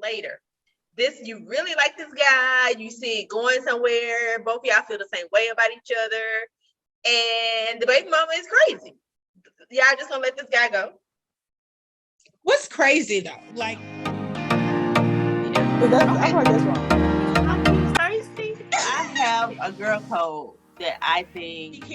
later. You really like this guy, you see it going somewhere, both of y'all feel the same way about each other, and the baby mama is crazy. Y'all just gonna let this guy go? What's crazy though? Like, I feel like that's wrong. Thirsty. I have a girl code that I think he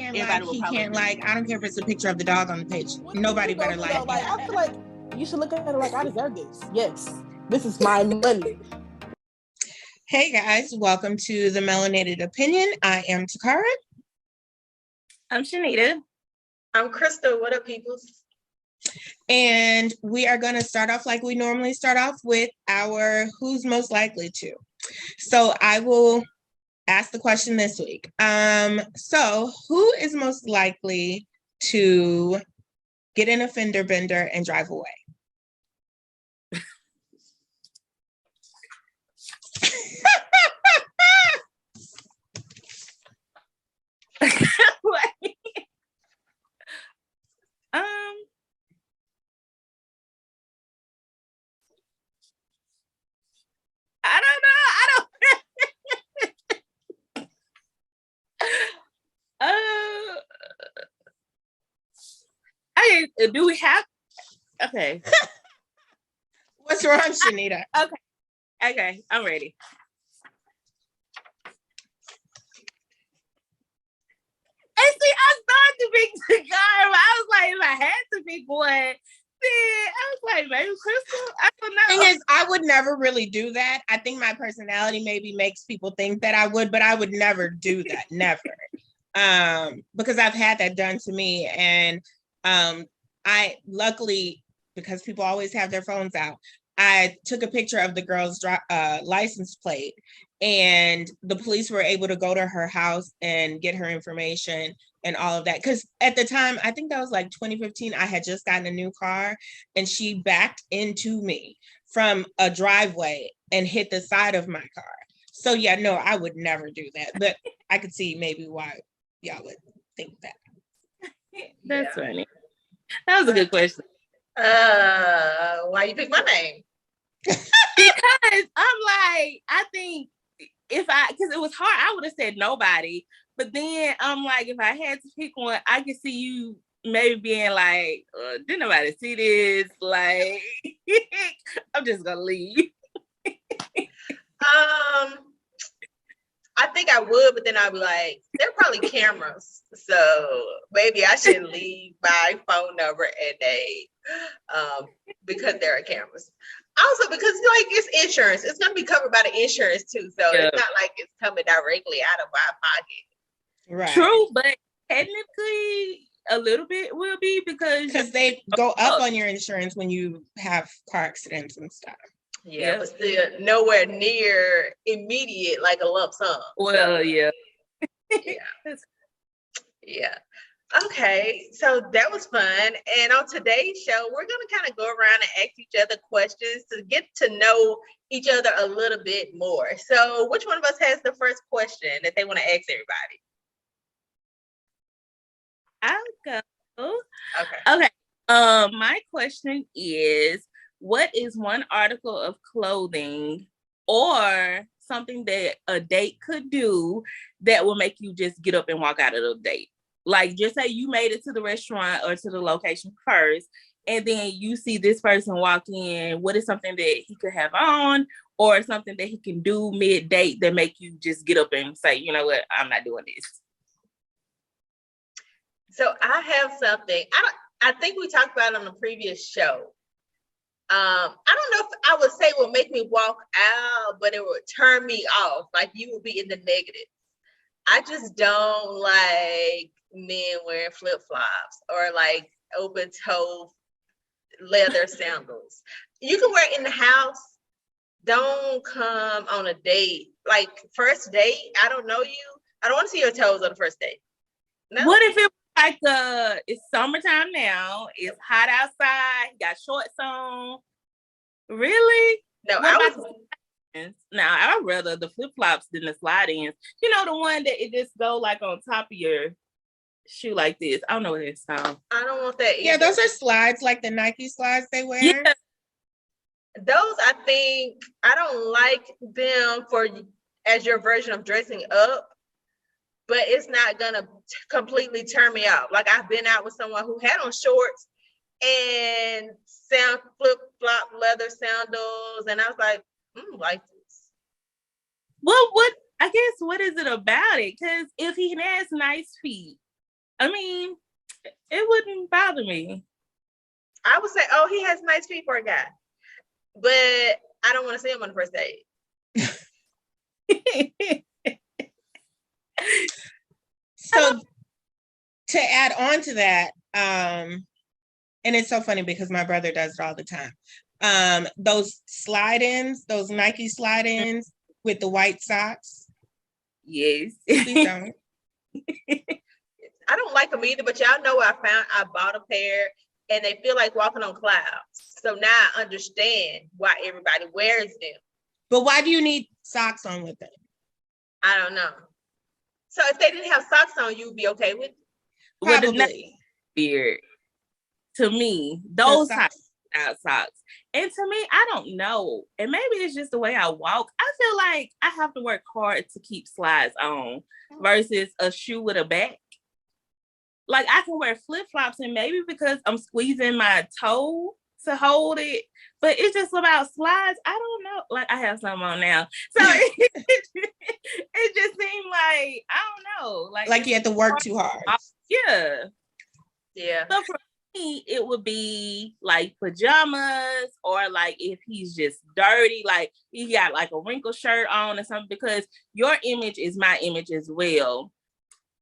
can't like. I don't care if it's a picture of the dog on the page. Nobody better like him. Like, I feel like you should look at it like, I deserve this. Yes, this is my money. Hey guys, welcome to the Melanated Opinion. I am Takara. I'm Shanita. I'm Crystal. What up, peoples? And we are going to start off like we normally start off with our who's most likely to. So I will ask the question this week. So who is most likely to get in a fender bender and drive away? I don't know. Do we have? Okay. What's wrong, Shanita? Okay, I'm ready. And see, I started to pick the guy, but I was like, if I had to pick one, then I was like, maybe Crystal. I don't know. Thing is, I would never really do that. I think my personality maybe makes people think that I would, but I would never do that. Never. Because I've had that done to me. And I luckily, because people always have their phones out, I took a picture of the girl's license plate, and the police were able to go to her house and get her information and all of that. Because at the time, I think that was like 2015, I had just gotten a new car, and she backed into me from a driveway and hit the side of my car. So yeah, no, I would never do that. But I could see maybe why y'all would think that. That's funny. That was a good question. Why you pick my name? Because I'm like, I think because it was hard, I would have said nobody. But then I'm like, if I had to pick one, I could see you maybe being like, didn't nobody see this? Like, I'm just gonna leave. I think I would, but then I'd be like, there are probably cameras, so maybe I shouldn't leave my phone number and name because there are cameras. Also, because like it's insurance, it's gonna be covered by the insurance too, so It's not like it's coming directly out of my pocket. Right. True, but technically a little bit will be because they go up on your insurance when you have car accidents and stuff. Yeah, but still nowhere near immediate like a lump sum. Well, yeah. Yeah. Okay, so that was fun. And on today's show, we're going to kind of go around and ask each other questions to get to know each other a little bit more. So which one of us has the first question that they want to ask everybody? I'll go. Okay. My question is, what is one article of clothing or something that a date could do that will make you just get up and walk out of the date? Like, just say you made it to the restaurant or to the location first, and then you see this person walk in. What is something that he could have on or something that he can do mid-date that make you just get up and say, you know what, I'm not doing this? So I have something. I think we talked about it on the previous show. I don't know if I would say it would make me walk out, but it would turn me off. Like you would be in the negative. I just don't like men wearing flip-flops or like open-toe leather sandals. You can wear it in the house. Don't come on a date. Like first date, I don't know you. I don't want to see your toes on the first date. No. What if it like it's summertime now, it's hot outside, got shorts on? Really? No, I'd rather the flip-flops than the slide-ins. You know, the one that it just go like on top of your shoe like this. I don't know what it's called. I don't want that either. Yeah, those are slides, like the Nike slides they wear. Yeah. Those, I think, I don't like them for as your version of dressing up, but it's not gonna completely turn me off. Like I've been out with someone who had on shorts and sound flip flop leather sandals, and I was like this. Well, what is it about it? Because if he has nice feet, I mean, it wouldn't bother me. I would say, oh, he has nice feet for a guy, but I don't want to see him on the first date. So to add on to that, and it's so funny because my brother does it all the time. Those slide-ins, those Nike slide-ins with the white socks. Yes. Please don't. I don't like them either, but y'all know I bought a pair and they feel like walking on clouds. So now I understand why everybody wears them. But why do you need socks on with them? I don't know. So if they didn't have socks on, you'd be okay with it? Probably. Weird. To me, those socks. And to me, I don't know. And maybe it's just the way I walk. I feel like I have to work hard to keep slides on versus a shoe with a back. Like I can wear flip-flops and maybe because I'm squeezing my toe to hold it, but it's just about slides. I don't know. Like I have some on now. So it just seemed like, I don't know. Like you had to work too hard. Yeah. Yeah. So for me, it would be like pajamas, or like if he's just dirty, like he got like a wrinkled shirt on or something, because your image is my image as well.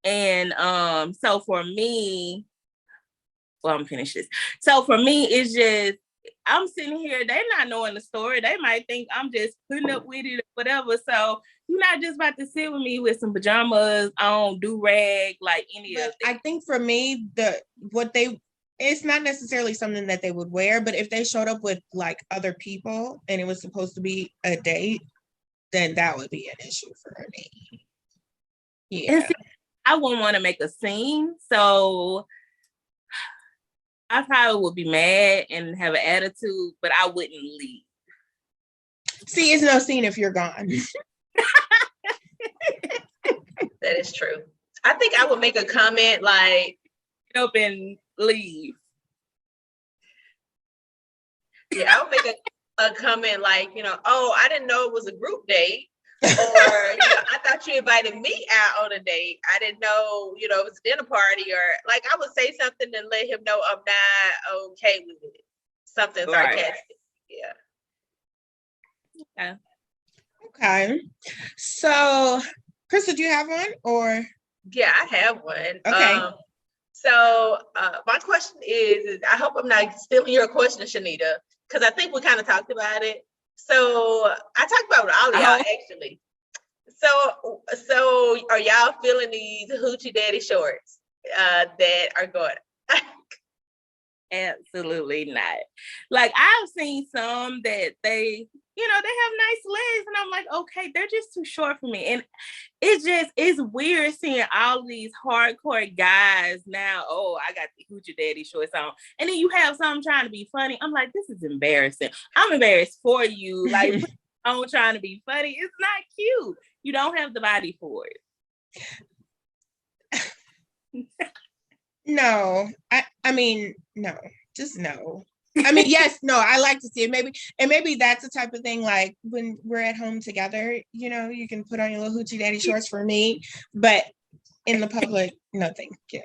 And so for me, well, I'm finished this. So for me, it's just, I'm sitting here, they're not knowing the story. They might think I'm just putting up with it or whatever. So you're not just about to sit with me with some pajamas on, do-rag, like any of that. I think for me, it's not necessarily something that they would wear, but if they showed up with like other people and it was supposed to be a date, then that would be an issue for me. Yeah. See, I wouldn't want to make a scene, so I probably would be mad and have an attitude, but I wouldn't leave. See, it's no scene if you're gone. That is true. I think I would make a comment like, get up and leave. Yeah, I would make a comment like, oh, I didn't know it was a group date. Or, I thought you invited me out on a date. I didn't know, it was a dinner party, or like I would say something and let him know I'm not okay with it. Something sarcastic. Right. Yeah. Okay. So, Krista, do you have one or? Yeah, I have one. Okay. So my question is, I hope I'm not stealing your question, Shanita, because I think we kind of talked about it. So I talked about it with all of y'all actually. So are y'all feeling these hoochie daddy shorts that are going? Absolutely not. Like I've seen some that they have nice legs, and I'm like, okay, they're just too short for me. And it's weird seeing all these hardcore guys now. Oh, I got the hoochie daddy shorts on, and then you have some trying to be funny. I'm like, this is embarrassing. I'm embarrassed for you. Like, I'm trying to be funny. It's not cute. You don't have the body for it. No, I mean, no, just no. I mean, yes, no, I like to see it. Maybe that's the type of thing, like when we're at home together, you can put on your little hoochie daddy shorts for me, but in the public, no, thank you.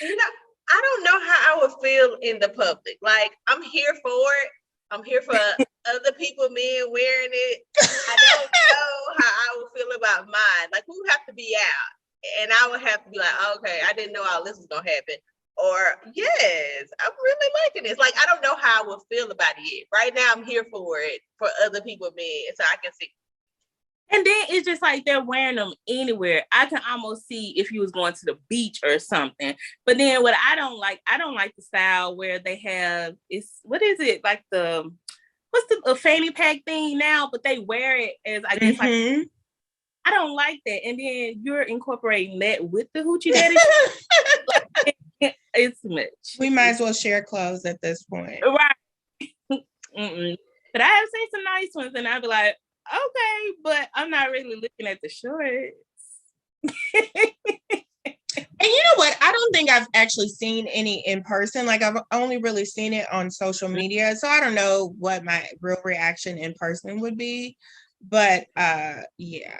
I don't know how I would feel in the public. Like, I'm here for it. I'm here for other people, men wearing it. I don't know how I would feel about mine. Like, we would have to be out, and I would have to be like, okay, I didn't know all this was gonna happen. Or, yes, I'm really liking this. Like, I don't know how I would feel about it. Right now, I'm here for it, for other people, men, so I can see. And then it's just like they're wearing them anywhere. I can almost see if you was going to the beach or something. But then what I don't like the style where they have, what is it? Like what's the fanny pack thing now? But they wear it as, I guess, like, I don't like that. And then you're incorporating that with the hoochie daddy. Like, it's much. We might as well share clothes at this point. Right. Mm-mm. But I have seen some nice ones, and I'd be like, okay, but I'm not really looking at the shorts. And you know what? I don't think I've actually seen any in person. Like I've only really seen it on social media. So I don't know what my real reaction in person would be. But yeah.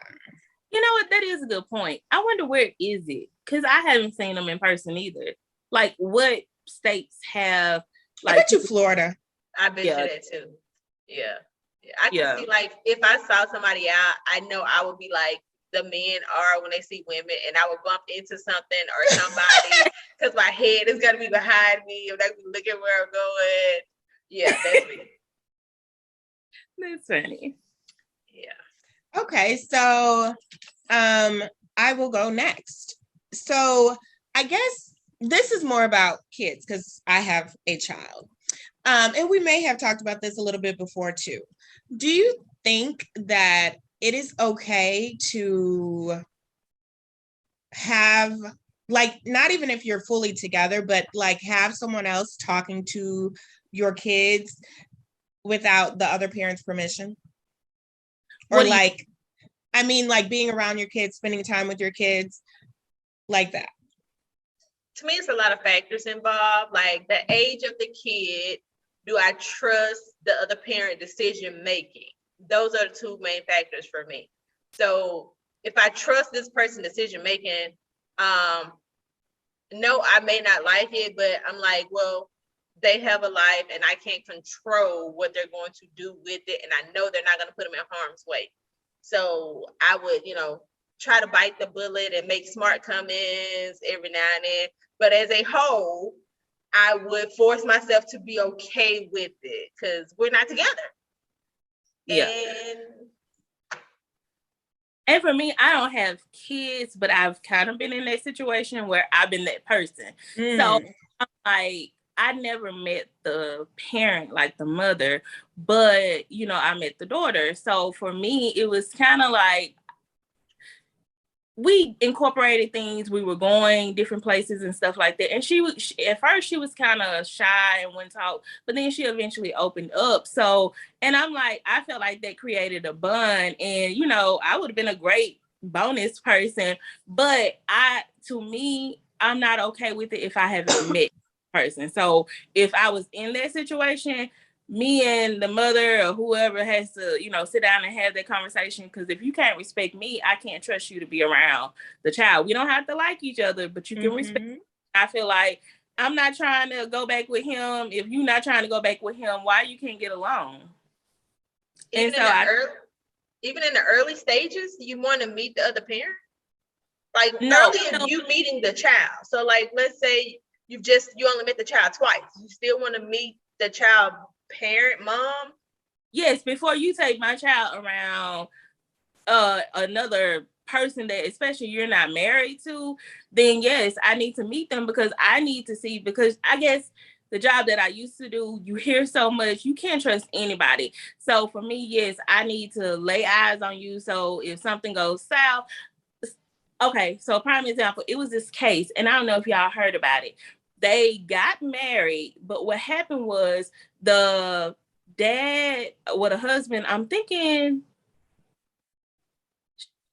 You know what? That is a good point. I wonder where is it? Because I haven't seen them in person either. Like what states have I bet you Florida. I bet you that too. Yeah. I can see like if I saw somebody out, I know I would be like the men are when they see women, and I would bump into something or somebody because my head is gonna be behind me and they be looking where I'm going. Yeah, that's me. That's funny. Yeah. Okay, so I will go next. So I guess this is more about kids because I have a child. And we may have talked about this a little bit before too. Do you think that it is okay to have, like, not even if you're fully together, but like have someone else talking to your kids without the other parent's permission? Or like, I mean, like being around your kids, spending time with your kids, like that. To me, it's a lot of factors involved, like the age of the kid. Do I trust the other parent decision making? Those are the two main factors for me. So if I trust this person decision making, no, I may not like it, but I'm like, well, they have a life and I can't control what they're going to do with it. And I know they're not going to put them in harm's way. So I would, try to bite the bullet and make smart comments every now and then. But as a whole, I would force myself to be okay with it because we're not together. Yeah. And for me, I don't have kids, but I've kind of been in that situation where I've been that person. So I'm like, I never met the parent, like the mother, but, I met the daughter. So for me, it was kind of like, we incorporated things. We were going different places and stuff like that. And at first she was kind of shy and wouldn't talk, but then she eventually opened up. So, and I'm like, I felt like that created a bond, and, I would have been a great bonus person, but to me, I'm not okay with it if I haven't met the person. So if I was in that situation, me and the mother or whoever has to, sit down and have that conversation. Because if you can't respect me, I can't trust you to be around the child. We don't have to like each other, but you can respect me. I feel like I'm not trying to go back with him. If you're not trying to go back with him, why you can't get along? Even in the early stages, you want to meet the other parent? Like early in you meeting the child. So like, let's say you only met the child twice. You still want to meet the child parent, mom? Yes, before you take my child around another person that especially you're not married to, then yes, I need to meet them because I need to see, because I guess the job that I used to do, you hear so much, you can't trust anybody. So for me, yes, I need to lay eyes on you. So if something goes south, okay, so prime example, it was this case, and I don't know if y'all heard about it. They got married, but what happened was the dad or the husband, I'm thinking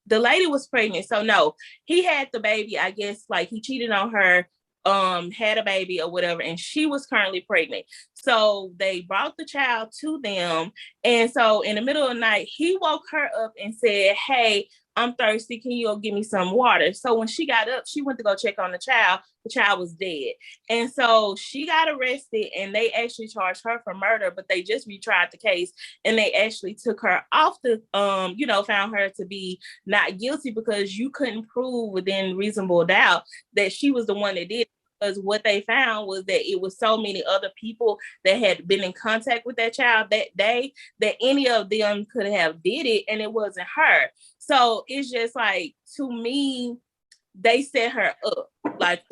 the lady was pregnant. So no, he had the baby. I guess like he cheated on her, had a baby or whatever, and she was currently pregnant. So they brought the child to them. And so in the middle of the night, he woke her up and said, "Hey, I'm thirsty. Can you go give me some water?" So when she got up, she went to go check on the child. The child was dead. And so she got arrested, and they actually charged her for murder, but they just retried the case, and they actually took her off the, found her to be not guilty because you couldn't prove within reasonable doubt that she was the one that did it. Because what they found was that it was so many other people that had been in contact with that child that day that any of them could have did it, and it wasn't her. So it's just like, to me, they set her up. Like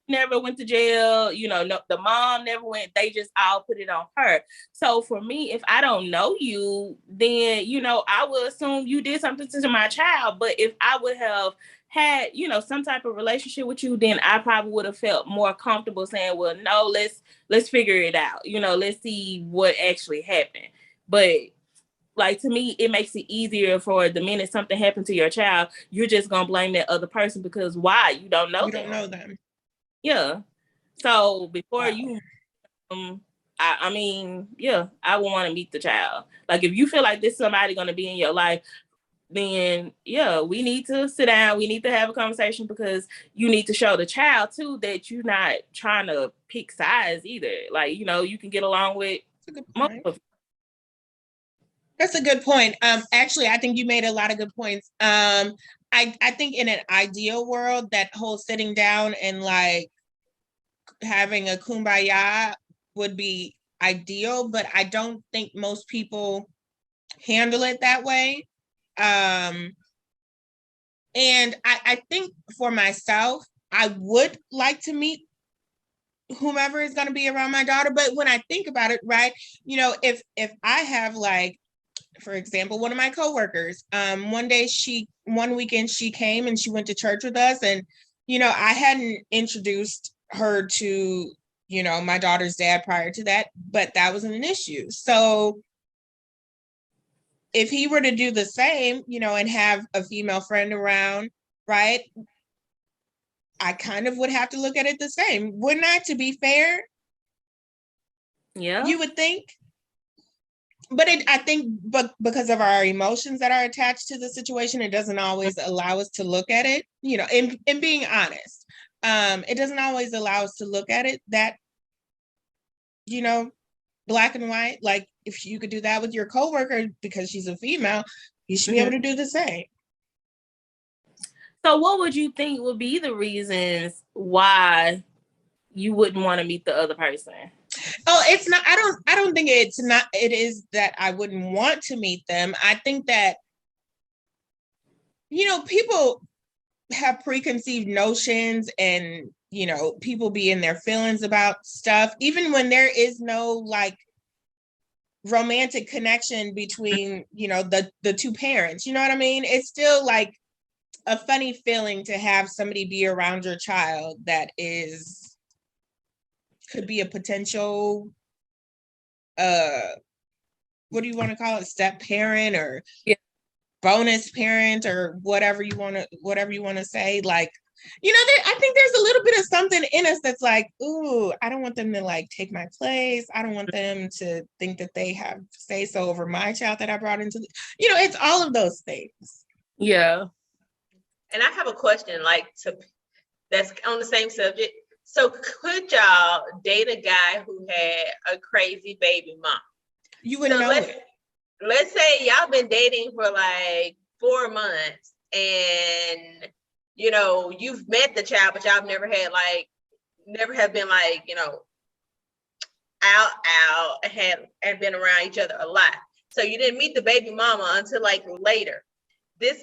never went to jail. You know, no, the mom never went. They just all put it on her. So for me, if I don't know you, then, you know, I will assume you did something to my child. But if I would have had, you know, some type of relationship with you, then I probably would have felt more comfortable saying, well, no, let's figure it out. You know, let's see what actually happened. But like, to me, it makes it easier for the minute something happened to your child, you're just gonna blame that other person because why? You don't know You them. don't know them. Yeah. So before Wow. you I mean, yeah, I would want to meet the child. Like, if you feel like this somebody gonna be in your life, then yeah, we need to sit down. We need to have a conversation because you need to show the child too that you're not trying to pick sides either. Like, you know, you can get along with multiple. That's a good point. Actually, I think you made a lot of good points. I think in an ideal world, that whole sitting down and like having a kumbaya would be ideal, but I don't think most people handle it that way. And I think for myself, I would like to meet whomever is going to be around my daughter. But when I think about it, right, you know, if I have, like, for example, one of my coworkers, one weekend she came and she went to church with us, and, you know, I hadn't introduced her to, you know, my daughter's dad prior to that, but that wasn't an issue. So if he were to do the same, you know, and have a female friend around, right, I kind of would have to look at it the same, wouldn't I, to be fair? Yeah. You would think. But I think, but because of our emotions that are attached to the situation, it doesn't always allow us to look at it, you know, in being honest. It doesn't always allow us to look at it that, you know, black and white. Like, if you could do that with your coworker because she's a female, you should be able to do the same. So what would you think would be the reasons why you wouldn't want to meet the other person? Oh, it's not, I don't think it is that I wouldn't want to meet them. I think that, you know, people have preconceived notions, and, you know, people be in their feelings about stuff, even when there is no, like, romantic connection between, you know, the two parents, you know what I mean? It's still like a funny feeling to have somebody be around your child that could be a potential what do you want to call it, step parent or bonus parent or whatever you want to say. Like, you know, I think there's a little bit of something in us that's like, ooh, I don't want them to, like, take my place. I don't want them to think that they have say so over my child that I brought into you know, it's all of those things. Yeah. And I have a question, like, that's on the same subject. So could y'all date a guy who had a crazy baby mom? You wouldn't know it. Let's say y'all been dating for like 4 months, and, you know, you've met the child, but y'all never have been, like, you know, out and been around each other a lot. So you didn't meet the baby mama until, like, later.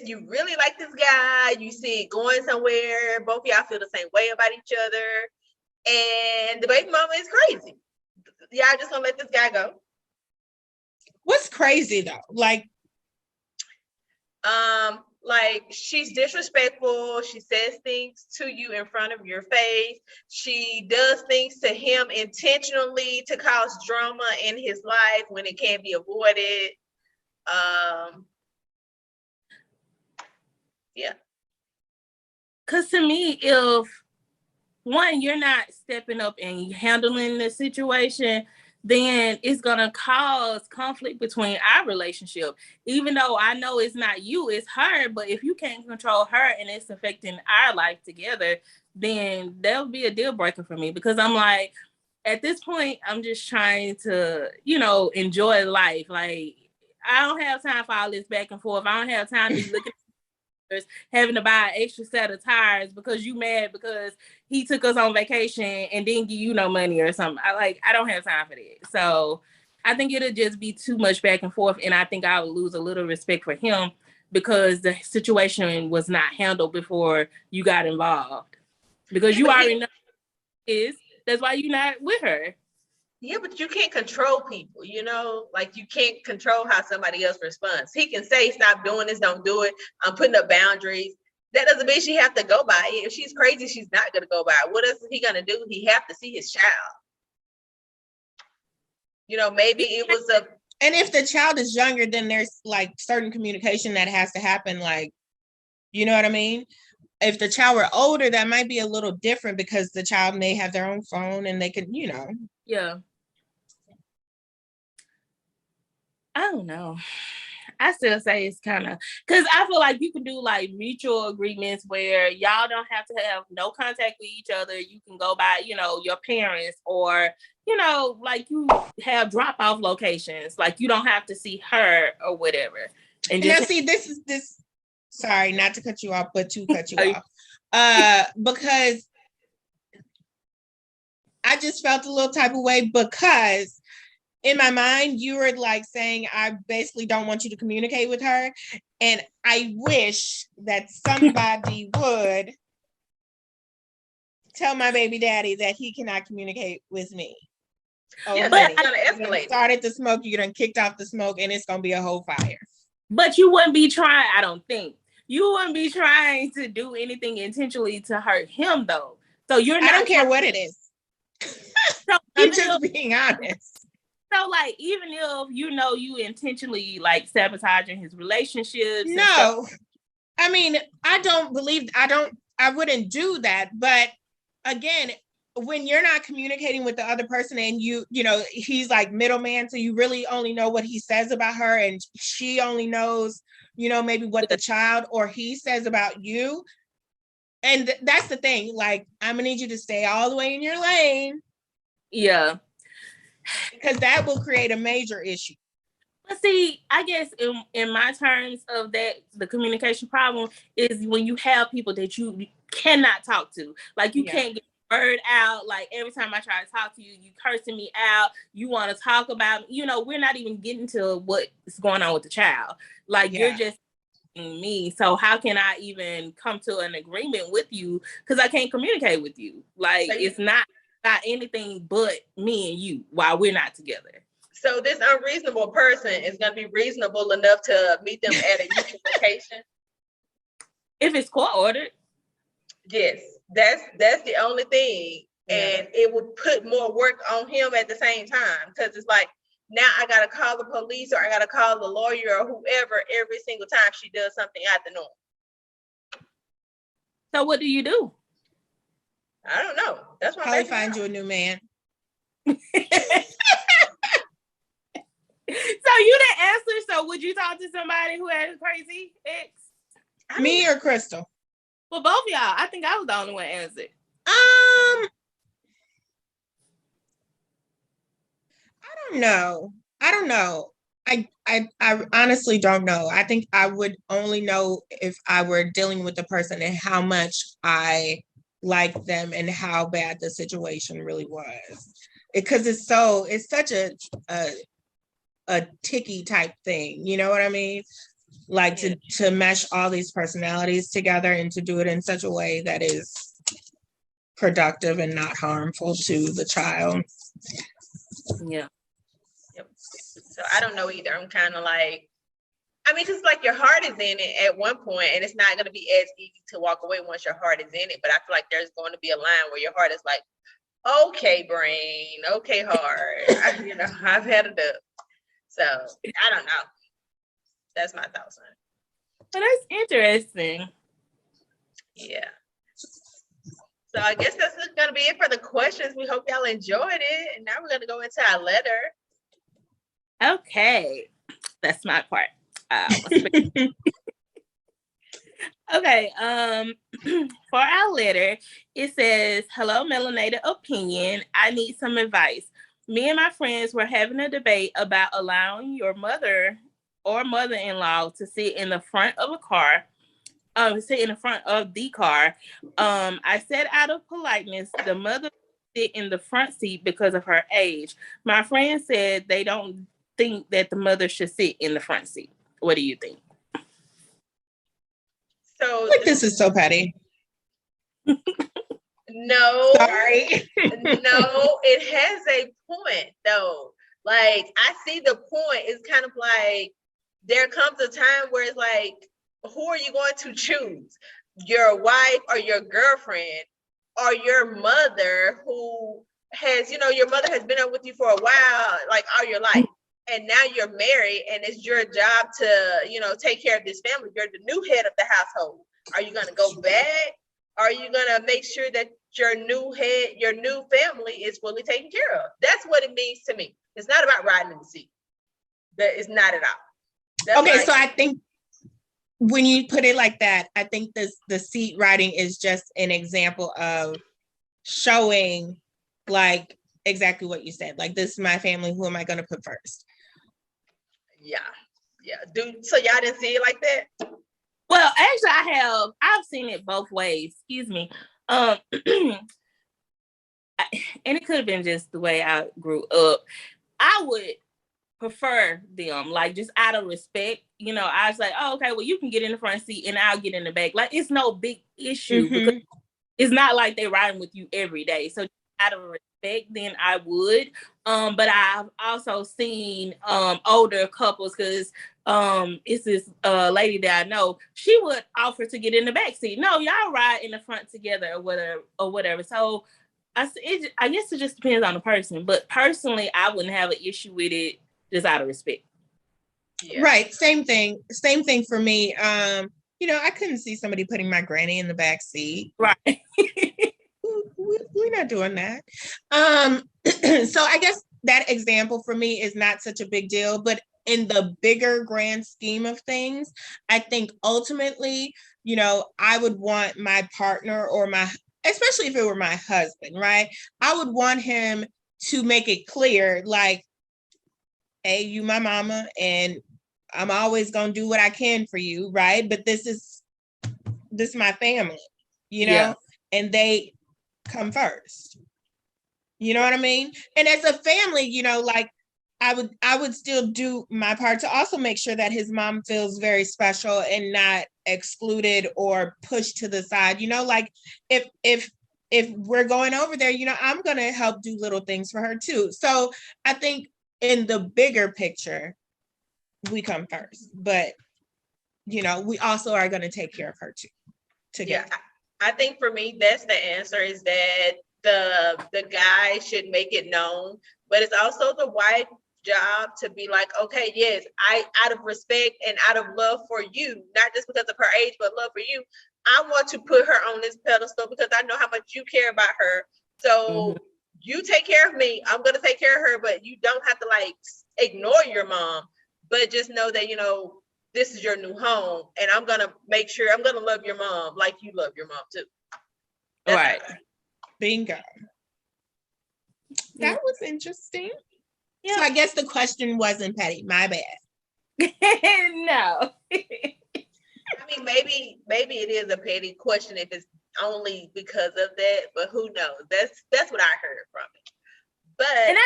You really like this guy, you see it going somewhere, both of y'all feel the same way about each other, and the baby mama is crazy. Y'all just gonna let this guy go? What's crazy though? Like, she's disrespectful. She says things to you in front of your face. She does things to him intentionally to cause drama in his life when it can't be avoided. Yeah. Because to me, if one, you're not stepping up and handling the situation, then it's going to cause conflict between our relationship. Even though I know it's not you, it's her. But if you can't control her and it's affecting our life together, then that'll be a deal breaker for me. Because I'm like, at this point, I'm just trying to, you know, enjoy life. Like, I don't have time for all this back and forth. I don't have time to be looking having to buy an extra set of tires because you mad because he took us on vacation and didn't give you no money or something. I don't have time for that. So I think it'll just be too much back and forth, and I think I would lose a little respect for him because the situation was not handled before you got involved. Because you already know is. That's why you're not with her. Yeah, but you can't control people, like you can't control how somebody else responds. He can say, stop doing this, don't do it. I'm putting up boundaries. That doesn't mean she have to go by it. If she's crazy, she's not going to go by it. What else is he going to do? He have to see his child. Maybe it was and if the child is younger, then there's like certain communication that has to happen. Like, you know what I mean? If the child were older, that might be a little different because the child may have their own phone and they can, Yeah. I don't know. I still say it's kind of, because I feel like you can do like mutual agreements where y'all don't have to have no contact with each other. You can go by, your parents, or, like you have drop off locations. Like you don't have to see her or whatever. And now see, this, sorry, not to cut you off, but to cut you off. Because I just felt a little type of way because in my mind, you were like saying, I basically don't want you to communicate with her. And I wish that somebody would tell my baby daddy that he cannot communicate with me. Yeah, but it's going to escalate. Started the smoke, you done kicked off the smoke, and it's going to be a whole fire. But you wouldn't be trying, I don't think. You wouldn't be trying to do anything intentionally to hurt him, though. So you're not. I don't care what it is. So I'm just being honest. So, like, even if you intentionally like sabotaging his relationships. No, I mean, I wouldn't do that. But again, when you're not communicating with the other person and he's like middleman, so you really only know what he says about her and she only knows, maybe what the child or he says about you. And that's the thing. Like, I'm gonna need you to stay all the way in your lane. Yeah. Because that will create a major issue. But see, I guess in my terms of that, the communication problem is when you have people that you cannot talk to. Like you can't get a word out. Like every time I try to talk to you, you cursing me out. You want to talk about, we're not even getting to what's going on with the child. Like you're just me. So how can I even come to an agreement with you? Because I can't communicate with you. Like it's not anything but me and you while we're not together. So this unreasonable person is going to be reasonable enough to meet them at a mutual location? If it's court ordered. Yes, that's the only thing. Yeah. And it would put more work on him at the same time because it's like, now I got to call the police or I got to call the lawyer or whoever every single time she does something out the norm. So what do you do? I don't know. That's why probably find you a new man. So you didn't answer. So would you talk to somebody who had a crazy ex? Me or Crystal? Well, both of y'all. I think I was the only one answered. I don't know. I honestly don't know. I think I would only know if I were dealing with the person and how much I like them and how bad the situation really was. Because it's such a ticky type thing. You know what I mean? Like to mesh all these personalities together and to do it in such a way that is productive and not harmful to the child. Yeah. Yep. So I don't know either. I'm kind of like, because like your heart is in it at one point, and it's not going to be as easy to walk away once your heart is in it. But I feel like there's going to be a line where your heart is like, okay, brain, okay, heart. I've had enough. So I don't know. That's my thoughts on it. But that's interesting. Yeah. So I guess that's going to be it for the questions. We hope y'all enjoyed it. And now we're going to go into our letter. Okay. That's my part. Okay. For our letter, it says, "Hello, Melanated Opinion. I need some advice. Me and my friends were having a debate about allowing your mother or mother-in-law to sit in the front of a car, sit in the front of the car. I said out of politeness, the mother sit in the front seat because of her age. My friend said they don't think that the mother should sit in the front seat. What do you think?" So this is so petty. No, Sorry. no, it has a point though. Like I see the point. It's kind of like there comes a time where it's like, who are you going to choose? Your wife or your girlfriend or your mother who has, your mother has been up with you for a while, like all your life. And now you're married and it's your job to, take care of this family. You're the new head of the household. Are you going to go back? Are you going to make sure that your new head, your new family is fully taken care of? That's what it means to me. It's not about riding in the seat. That is not at all. That's okay, so I think when you put it like that, I think the seat riding is just an example of showing like exactly what you said. Like, this is my family. Who am I going to put first? Yeah. So y'all didn't see it like that? Well, actually, I've seen it both ways. Excuse me. And it could have been just the way I grew up. I would prefer them, like, just out of respect. I was like, oh, okay, well, you can get in the front seat and I'll get in the back. Like, it's no big issue because it's not like they're riding with you every day. So out of respect, then I would. But I've also seen older couples, because it's this lady that I know, she would offer to get in the back seat. No, y'all ride in the front together or whatever. So I guess it just depends on the person. But personally, I wouldn't have an issue with it just out of respect. Yeah. Right. Same thing for me. I couldn't see somebody putting my granny in the back seat. Right. We're not doing that. So I guess that example for me is not such a big deal, but in the bigger grand scheme of things, I think ultimately, I would want my partner or especially if it were my husband, right? I would want him to make it clear, like, hey, you my mama, and I'm always going to do what I can for you, right? But this is my family, Yeah. and they come first. You know what I mean? And as a family, like, I would still do my part to also make sure that his mom feels very special and not excluded or pushed to the side. Like, if we're going over there, I'm going to help do little things for her too. So I think in the bigger picture, we come first, but we also are going to take care of her too together. Yeah, I think for me, that's the answer, is that the guy should make it known, but it's also the wife's job to be like, okay, yes, I, out of respect and out of love for you, not just because of her age, but love for you, I want to put her on this pedestal because I know how much you care about her. So you take care of me, I'm going to take care of her, but you don't have to like ignore your mom, but just know that, this is your new home, and I'm going to make sure I'm going to love your mom like you love your mom too. That's right. Bingo. That was interesting. Yeah. So I guess the question wasn't petty. My bad. No. I mean, maybe it is a petty question if it's only because of that, but who knows? That's what I heard from it. But and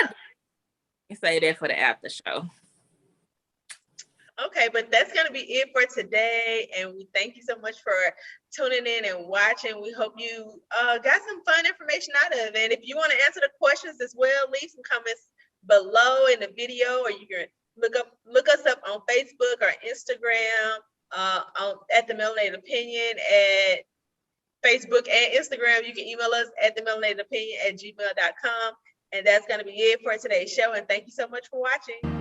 I say that for the after show. Okay, but that's going to be it for today. And we thank you so much for tuning in and watching. We hope you got some fun information out of it. And if you want to answer the questions as well, leave some comments below in the video, or you can look us up on Facebook or Instagram at The Melanated Opinion at Facebook and Instagram. You can email us at themelanatedopinion@gmail.com. And that's going to be it for today's show. And thank you so much for watching.